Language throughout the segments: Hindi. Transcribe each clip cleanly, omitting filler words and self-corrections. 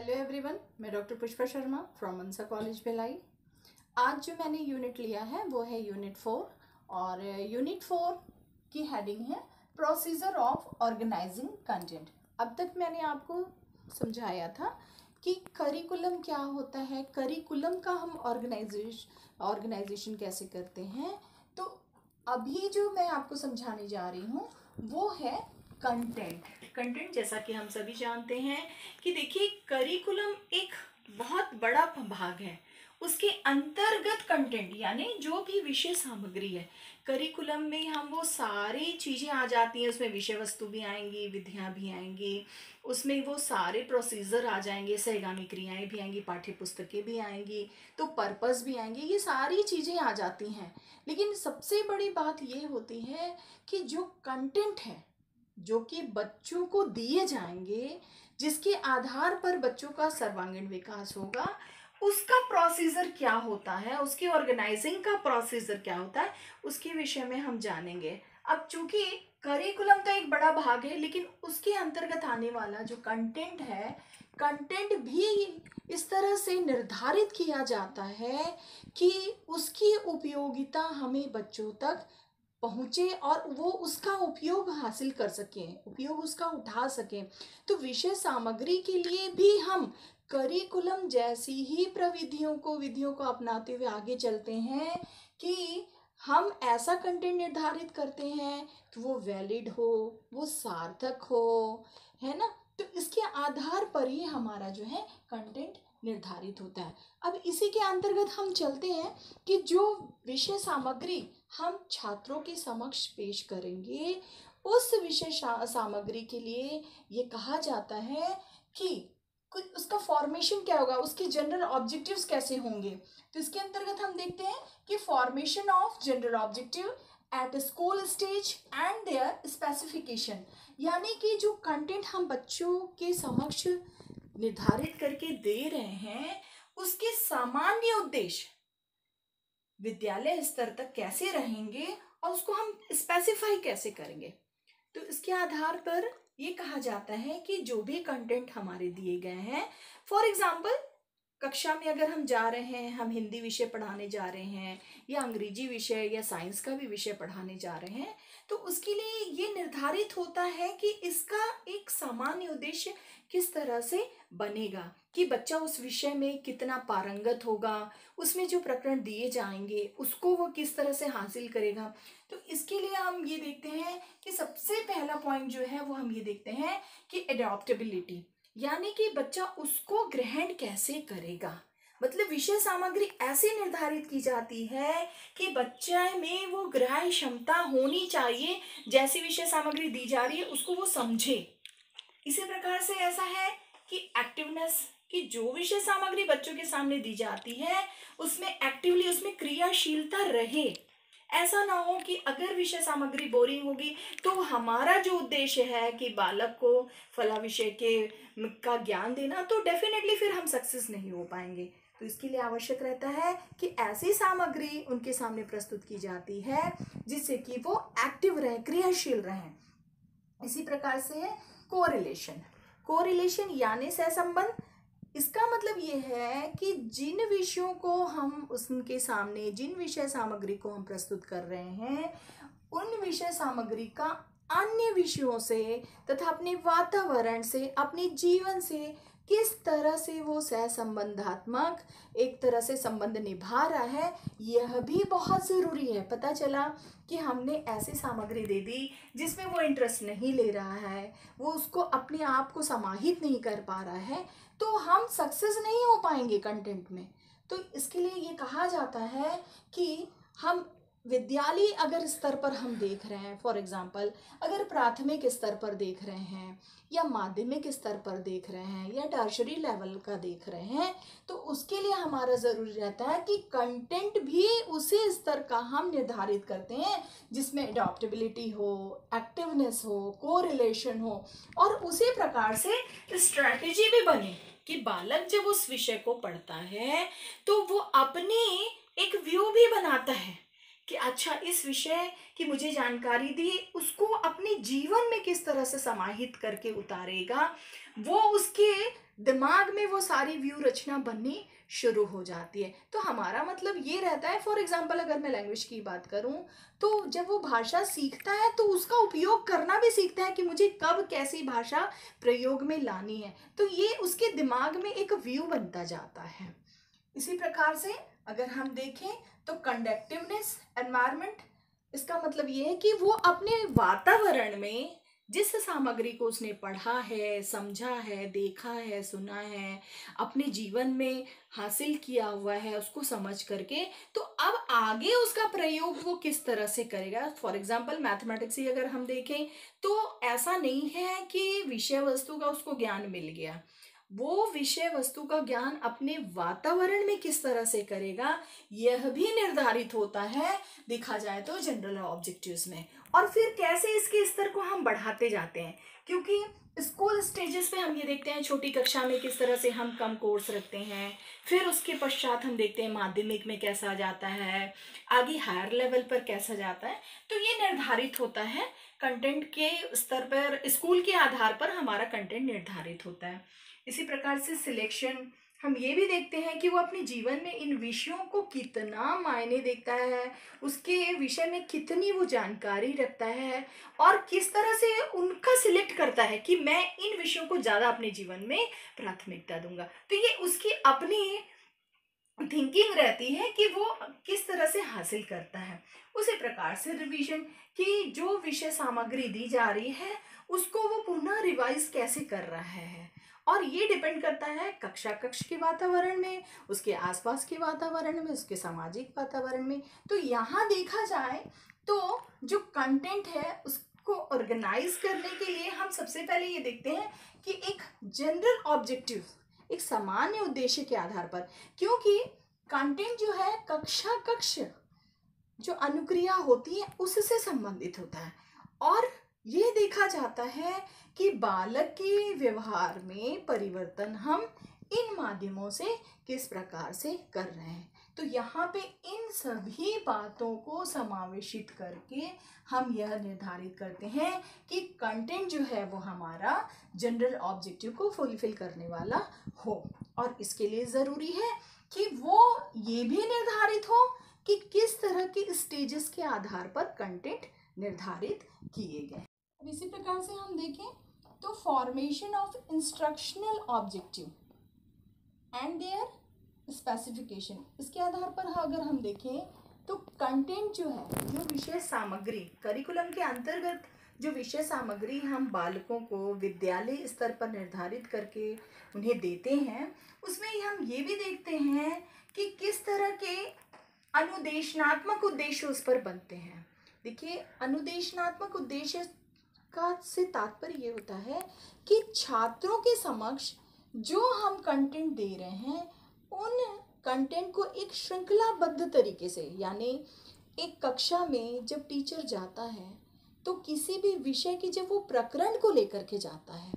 हेलो एवरीवन, मैं doctor Pushpa Sharma from Mansa college Bhilai. आज जो मैंने यूनिट लिया है वो है यूनिट 4 और यूनिट 4 की हेडिंग है प्रोसीजर ऑफ ऑर्गेनाइजिंग कंटेंट। अब तक मैंने आपको समझाया था कि करिकुलम क्या होता है, करिकुलम का हम ऑर्गेनाइजेशन कैसे करते हैं। तो अभी जो मैं आपको समझाने जा रही हूँ वो है कंटेंट जैसा कि हम सभी जानते हैं कि देखिए करिकुलम एक बहुत बड़ा भाग है। उसके अंतर्गत कंटेंट यानी जो भी विषय सामग्री है, करिकुलम में हम वो सारी चीज़ें आ जाती हैं। उसमें विषय वस्तु भी आएंगी, विधियाँ भी आएंगी, उसमें वो सारे प्रोसीजर आ जाएंगे, सहगामी क्रियाएं भी आएंगी, पाठ्य पुस्तकें भी आएंगी, तो पर्पस भी आएंगे, ये सारी चीज़ें आ जाती हैं। लेकिन सबसे बड़ी बात ये होती है कि जो कंटेंट है जो कि बच्चों को दिए जाएंगे, जिसके आधार पर बच्चों का सर्वांगीण विकास होगा, उसका प्रोसीजर क्या होता है, उसके ऑर्गेनाइजिंग का प्रोसीजर क्या होता है, उसके विषय में हम जानेंगे। अब चूंकि करिकुलम तो एक बड़ा भाग है, लेकिन उसके अंतर्गत आने वाला जो कंटेंट है, कंटेंट भी इस तरह से निर्धारित किया जाता है कि उसकी उपयोगिता हमें बच्चों तक पहुँचे और वो उसका उपयोग हासिल कर सकें, उपयोग उसका उठा सकें। तो विषय सामग्री के लिए भी हम करिकुलम जैसी ही विधियों को अपनाते हुए आगे चलते हैं कि हम ऐसा कंटेंट निर्धारित करते हैं कि वो वैलिड हो, वो सार्थक हो, है ना। तो इसके आधार पर ही हमारा जो है कंटेंट निर्धारित होता है। अब इसी के अंतर्गत हम चलते हैं कि जो विषय सामग्री हम छात्रों के समक्ष पेश करेंगे, उस विषय सामग्री के लिए ये कहा जाता है कि कुछ उसका फॉर्मेशन क्या होगा, उसके जनरल ऑब्जेक्टिव्स कैसे होंगे। तो इसके अंतर्गत हम देखते हैं कि formation of general objective at school stage and their specification, यानी कि जो कंटेंट हम बच्चों के समक्ष निर्धारित करके दे रहे हैं, उसके सामान्य उद्देश्य विद्यालय स्तर तक कैसे रहेंगे और उसको हम स्पेसिफाई कैसे करेंगे। तो इसके आधार पर ये कहा जाता है कि जो भी कंटेंट हमारे दिए गए हैं, फॉर एग्जाम्पल कक्षा में अगर हम जा रहे हैं, हम हिंदी विषय पढ़ाने जा रहे हैं या अंग्रेजी विषय या साइंस का भी विषय पढ़ाने जा रहे हैं, तो उसके लिए ये निर्धारित होता है कि इसका एक सामान्य उद्देश्य किस तरह से बनेगा, कि बच्चा उस विषय में कितना पारंगत होगा, उसमें जो प्रकरण दिए जाएंगे उसको वो किस तरह से हासिल करेगा। तो इसके लिए हम ये देखते हैं कि सबसे पहला पॉइंट जो है वो हम ये देखते हैं कि एडॉप्टेबिलिटी, यानी कि बच्चा उसको ग्रहण कैसे करेगा। मतलब विषय सामग्री ऐसे निर्धारित की जाती है कि बच्चे में वो ग्रहण क्षमता होनी चाहिए, जैसी विषय सामग्री दी जा रही है उसको वो समझे। इसी प्रकार से ऐसा है कि एक्टिवनेस, कि जो विषय सामग्री बच्चों के सामने दी जाती है उसमें एक्टिवली, उसमें क्रियाशीलता रहे। ऐसा ना हो कि अगर विषय सामग्री बोरिंग होगी तो हमारा जो उद्देश्य है कि बालक को फला विषय के का ज्ञान देना, तो डेफिनेटली फिर हम सक्सेस नहीं हो पाएंगे। तो इसके लिए आवश्यक रहता है कि ऐसी सामग्री उनके सामने प्रस्तुत की जाती है जिससे कि वो एक्टिव रहे, क्रियाशील रहें। इसी प्रकार से है कोरिलेशन यानी सहसंबंध। इसका मतलब ये है कि जिन विषयों को हम उनके सामने, जिन विषय सामग्री को हम प्रस्तुत कर रहे हैं, उन विषय सामग्री का अन्य विषयों से तथा अपने वातावरण से, अपने जीवन से किस तरह से वो सहसंबंधात्मक एक तरह से संबंध निभा रहा है, यह भी बहुत ज़रूरी है। पता चला कि हमने ऐसी सामग्री दे दी जिसमें वो इंटरेस्ट नहीं ले रहा है, वो उसको अपने आप को समाहित नहीं कर पा रहा है, तो हम सक्सेस नहीं हो पाएंगे कंटेंट में। तो इसके लिए ये कहा जाता है कि हम विद्यालय अगर स्तर पर हम देख रहे हैं, फॉर एग्जांपल अगर प्राथमिक स्तर पर देख रहे हैं या माध्यमिक स्तर पर देख रहे हैं या टर्शरी लेवल का देख रहे हैं, तो उसके लिए हमारा ज़रूरी रहता है कि कंटेंट भी उसी स्तर का हम निर्धारित करते हैं जिसमें एडॉप्टेबिलिटी हो, एक्टिवनेस हो, कोरिलेशन हो, और उसी प्रकार से स्ट्रैटेजी भी बने कि बालक जब उस विषय को पढ़ता है तो वो अपनी एक व्यू भी बनाता है कि अच्छा इस विषय की मुझे जानकारी दी, उसको अपने जीवन में किस तरह से समाहित करके उतारेगा, वो उसके दिमाग में वो सारी व्यू रचना बननी शुरू हो जाती है। तो हमारा मतलब ये रहता है, फॉर एग्जाम्पल अगर मैं लैंग्वेज की बात करूं, तो जब वो भाषा सीखता है तो उसका उपयोग करना भी सीखता है कि मुझे कब कैसी भाषा प्रयोग में लानी है। तो ये उसके दिमाग में एक व्यू बनता जाता है। इसी प्रकार से अगर हम देखें तो कंडक्टिवनेस, एनवायरनमेंट, इसका मतलब ये है कि वो अपने वातावरण में जिस सामग्री को उसने पढ़ा है, समझा है, देखा है, सुना है, अपने जीवन में हासिल किया हुआ है, उसको समझ करके तो अब आगे उसका प्रयोग वो किस तरह से करेगा। फॉर एग्जाम्पल मैथमेटिक्स ही अगर हम देखें तो ऐसा नहीं है कि विषय वस्तु का उसको ज्ञान मिल गया, वो विषय वस्तु का ज्ञान अपने वातावरण में किस तरह से करेगा यह भी निर्धारित होता है, देखा जाए तो जनरल ऑब्जेक्टिव्स में। और फिर कैसे इसके स्तर को हम बढ़ाते जाते हैं, क्योंकि स्कूल स्टेजेस पे हम ये देखते हैं छोटी कक्षा में किस तरह से हम कम कोर्स रखते हैं, फिर उसके पश्चात हम देखते हैं माध्यमिक में कैसा जाता है, आगे हायर लेवल पर कैसा जाता है। तो ये निर्धारित होता है कंटेंट के स्तर पर, स्कूल के आधार पर हमारा कंटेंट निर्धारित होता है। इसी प्रकार से सिलेक्शन, हम ये भी देखते हैं कि वो अपने जीवन में इन विषयों को कितना मायने देता है, उसके विषय में कितनी वो जानकारी रखता है और किस तरह से उनका सिलेक्ट करता है कि मैं इन विषयों को ज़्यादा अपने जीवन में प्राथमिकता दूंगा। तो ये उसकी अपनी थिंकिंग रहती है कि वो किस तरह से हासिल करता है। उसी प्रकार से रिवीजन, कि जो विषय सामग्री दी जा रही है उसको वो पुनः रिवाइज कैसे कर रहा है, और ये डिपेंड करता है कक्ष के वातावरण में, उसके आसपास के वातावरण में, उसके सामाजिक वातावरण में। तो यहाँ देखा जाए तो जो कंटेंट है उसको ऑर्गेनाइज करने के लिए हम सबसे पहले ये देखते हैं कि एक जनरल ऑब्जेक्टिव, एक सामान्य उद्देश्य के आधार पर, क्योंकि कंटेंट जो है कक्ष जो अनुक्रिया होती है उससे संबंधित होता है, और ये देखा जाता है कि बालक के व्यवहार में परिवर्तन हम इन माध्यमों से किस प्रकार से कर रहे हैं। तो यहाँ पे इन सभी बातों को समावेशित करके हम यह निर्धारित करते हैं कि कंटेंट जो है वो हमारा जनरल ऑब्जेक्टिव को फुलफिल करने वाला हो। और इसके लिए ज़रूरी है कि वो ये भी निर्धारित हो कि किस तरह के स्टेजेस के आधार पर कंटेंट निर्धारित किए गए। अब इसी प्रकार से हम देखें तो formation of instructional objective and their specification, इसके आधार पर अगर हम देखें तो कंटेंट जो है, जो विषय सामग्री करिकुलम के अंतर्गत जो विषय सामग्री हम बालकों को विद्यालय स्तर पर निर्धारित करके उन्हें देते हैं, उसमें हम ये भी देखते हैं कि किस तरह के अनुदेशनात्मक उद्देश्य उस पर बनते हैं। देखिए, अनुदेशनात्मक उद्देश्य का से तात्पर्य ये होता है कि छात्रों के समक्ष जो हम कंटेंट दे रहे हैं उन कंटेंट को एक श्रृंखलाबद्ध तरीके से, यानी एक कक्षा में जब टीचर जाता है तो किसी भी विषय की जब वो प्रकरण को लेकर के जाता है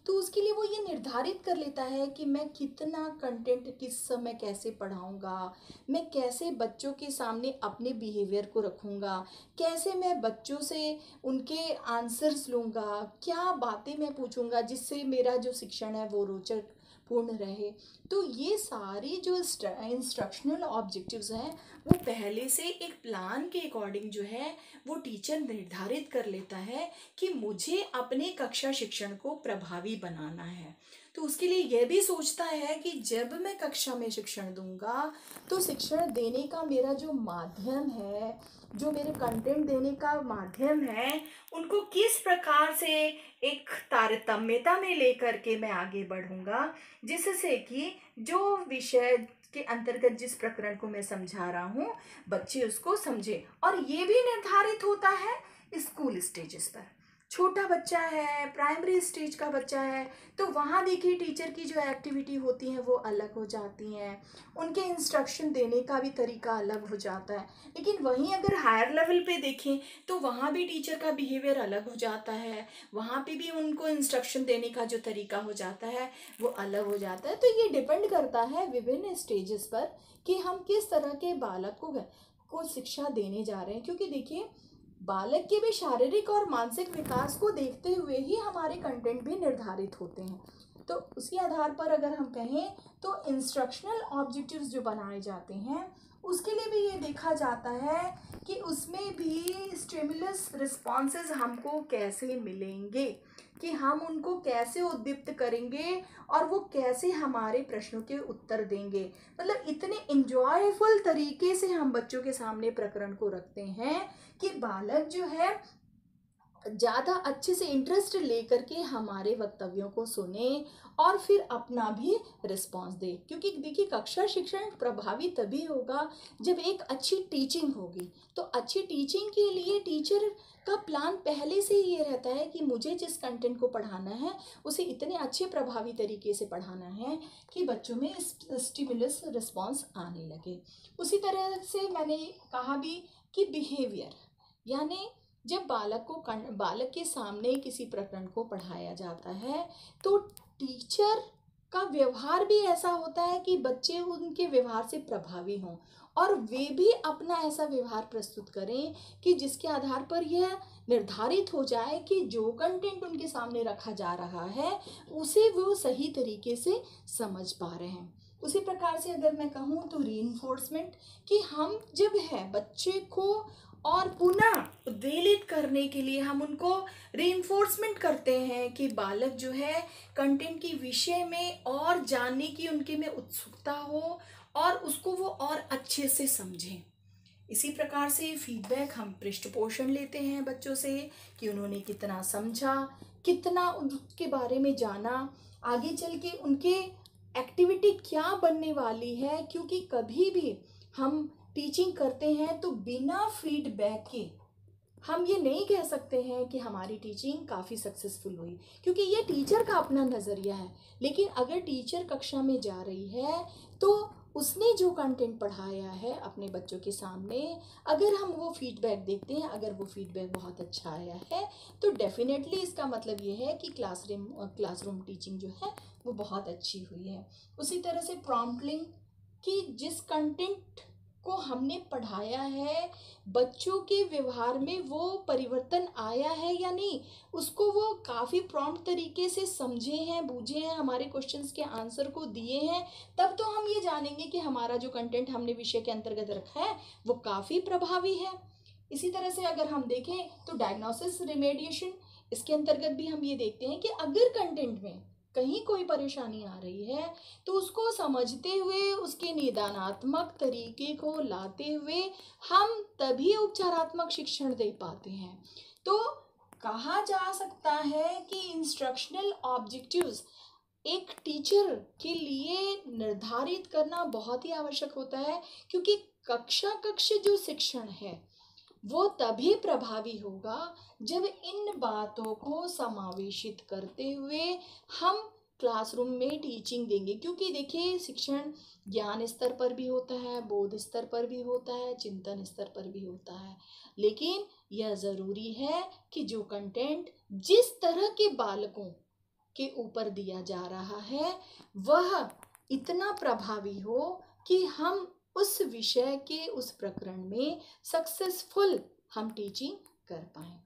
तो उसके लिए वो ये निर्धारित कर लेता है कि मैं कितना कंटेंट किस समय कैसे पढ़ाऊंगा, मैं कैसे बच्चों के सामने अपने बिहेवियर को रखूंगा, कैसे मैं बच्चों से उनके आंसर्स लूँगा, क्या बातें मैं पूछूंगा जिससे मेरा जो शिक्षण है वो रोचक पूर्ण रहे। तो ये सारी जो इंस्ट्रक्शनल ऑब्जेक्टिव्स हैं वो पहले से एक प्लान के अकॉर्डिंग जो है वो टीचर निर्धारित कर लेता है कि मुझे अपने कक्षा शिक्षण को प्रभावी बनाना है। तो उसके लिए यह भी सोचता है कि जब मैं कक्षा में शिक्षण दूंगा तो शिक्षण देने का मेरा जो माध्यम है, जो मेरे कंटेंट देने का माध्यम है, उनको किस प्रकार से एक तारतम्यता में लेकर के मैं आगे बढ़ूंगा, जिससे कि जो विषय के अंतर्गत जिस प्रकरण को मैं समझा रहा हूँ बच्चे उसको समझे। और ये भी निर्धारित होता है स्कूल स्टेजेस पर। छोटा बच्चा है, प्राइमरी स्टेज का बच्चा है, तो वहाँ देखिए टीचर की जो एक्टिविटी होती हैं वो अलग हो जाती हैं, उनके इंस्ट्रक्शन देने का भी तरीका अलग हो जाता है। लेकिन वहीं अगर हायर लेवल पे देखें तो वहाँ भी टीचर का बिहेवियर अलग हो जाता है, वहाँ पे भी उनको इंस्ट्रक्शन देने का जो तरीका हो जाता है वो अलग हो जाता है। तो ये डिपेंड करता है विभिन्न स्टेजेस पर कि हम किस तरह के बालक को शिक्षा देने जा रहे हैं, क्योंकि देखिए बालक के भी शारीरिक और मानसिक विकास को देखते हुए ही हमारे कंटेंट भी निर्धारित होते हैं। तो उसी आधार पर अगर हम कहें तो इंस्ट्रक्शनल ऑब्जेक्टिव्स जो बनाए जाते हैं उसके लिए भी ये देखा जाता है कि उसमें भी स्टिमुलस रिस्पॉन्सेज हमको कैसे मिलेंगे, कि हम उनको कैसे उद्दीप्त करेंगे और वो कैसे हमारे प्रश्नों के उत्तर देंगे। मतलब इतने इंजॉयफुल तरीके से हम बच्चों के सामने प्रकरण को रखते हैं कि बालक जो है ज़्यादा अच्छे से इंटरेस्ट लेकर के हमारे वक्तव्यों को सुने और फिर अपना भी रिस्पॉन्स दे। क्योंकि देखिए कक्षा शिक्षण प्रभावी तभी होगा जब एक अच्छी टीचिंग होगी। तो अच्छी टीचिंग के लिए टीचर का प्लान पहले से ही ये रहता है कि मुझे जिस कंटेंट को पढ़ाना है उसे इतने अच्छे प्रभावी तरीके से पढ़ाना है कि बच्चों में स्टिमुलस रिस्पॉन्स आने लगे। उसी तरह से मैंने कहा भी कि बिहेवियर, यानी जब बालक के सामने किसी प्रकरण को पढ़ाया जाता है तो टीचर का व्यवहार भी ऐसा होता है कि बच्चे उनके व्यवहार से प्रभावी हों और वे भी अपना ऐसा व्यवहार प्रस्तुत करें कि जिसके आधार पर यह निर्धारित हो जाए कि जो कंटेंट उनके सामने रखा जा रहा है उसे वो सही तरीके से समझ पा रहे हैं। उसी प्रकार से अगर मैं कहूँ तो रीइंफोर्समेंट, कि हम जब है बच्चे को और पुनः उद्वेलित करने के लिए हम उनको रीइंफोर्समेंट करते हैं कि बालक जो है कंटेंट के विषय में और जानने की उनके में उत्सुकता हो और उसको वो और अच्छे से समझें। इसी प्रकार से फीडबैक, हम पृष्ठपोषण लेते हैं बच्चों से कि उन्होंने कितना समझा, कितना उसके बारे में जाना, आगे चल के उनके एक्टिविटी क्या बनने वाली है। क्योंकि कभी भी हम टीचिंग करते हैं तो बिना फीडबैक के हम ये नहीं कह सकते हैं कि हमारी टीचिंग काफ़ी सक्सेसफुल हुई, क्योंकि ये टीचर का अपना नज़रिया है। लेकिन अगर टीचर कक्षा में जा रही है तो उसने जो कंटेंट पढ़ाया है अपने बच्चों के सामने, अगर हम वो फीडबैक देखते हैं, अगर वो फीडबैक बहुत अच्छा आया है तो डेफिनेटली इसका मतलब ये है कि क्लासरूम टीचिंग जो है वो बहुत अच्छी हुई है। उसी तरह से प्रॉम्प्टिंग, कि जिस कंटेंट को हमने पढ़ाया है बच्चों के व्यवहार में वो परिवर्तन आया है या नहीं, उसको वो काफ़ी प्रॉम्प्ट तरीके से समझे हैं, बूझे हैं, हमारे क्वेश्चंस के आंसर को दिए हैं, तब तो हम ये जानेंगे कि हमारा जो कंटेंट हमने विषय के अंतर्गत रखा है वो काफ़ी प्रभावी है। इसी तरह से अगर हम देखें तो डायग्नोसिस रिमेडिएशन, इसके अंतर्गत भी हम ये देखते हैं कि अगर कंटेंट में कहीं कोई परेशानी आ रही है तो उसको समझते हुए उसके निदानात्मक तरीके को लाते हुए हम तभी उपचारात्मक शिक्षण दे पाते हैं। तो कहा जा सकता है कि इंस्ट्रक्शनल ऑब्जेक्टिव्स एक टीचर के लिए निर्धारित करना बहुत ही आवश्यक होता है, क्योंकि कक्ष जो शिक्षण है वो तभी प्रभावी होगा जब इन बातों को समावेशित करते हुए हम क्लासरूम में टीचिंग देंगे। क्योंकि देखिए शिक्षण ज्ञान स्तर पर भी होता है, बोध स्तर पर भी होता है, चिंतन स्तर पर भी होता है। लेकिन यह ज़रूरी है कि जो कंटेंट जिस तरह के बालकों के ऊपर दिया जा रहा है वह इतना प्रभावी हो कि हम उस विषय के उस प्रकरण में सक्सेसफुल हम टीचिंग कर पाएं।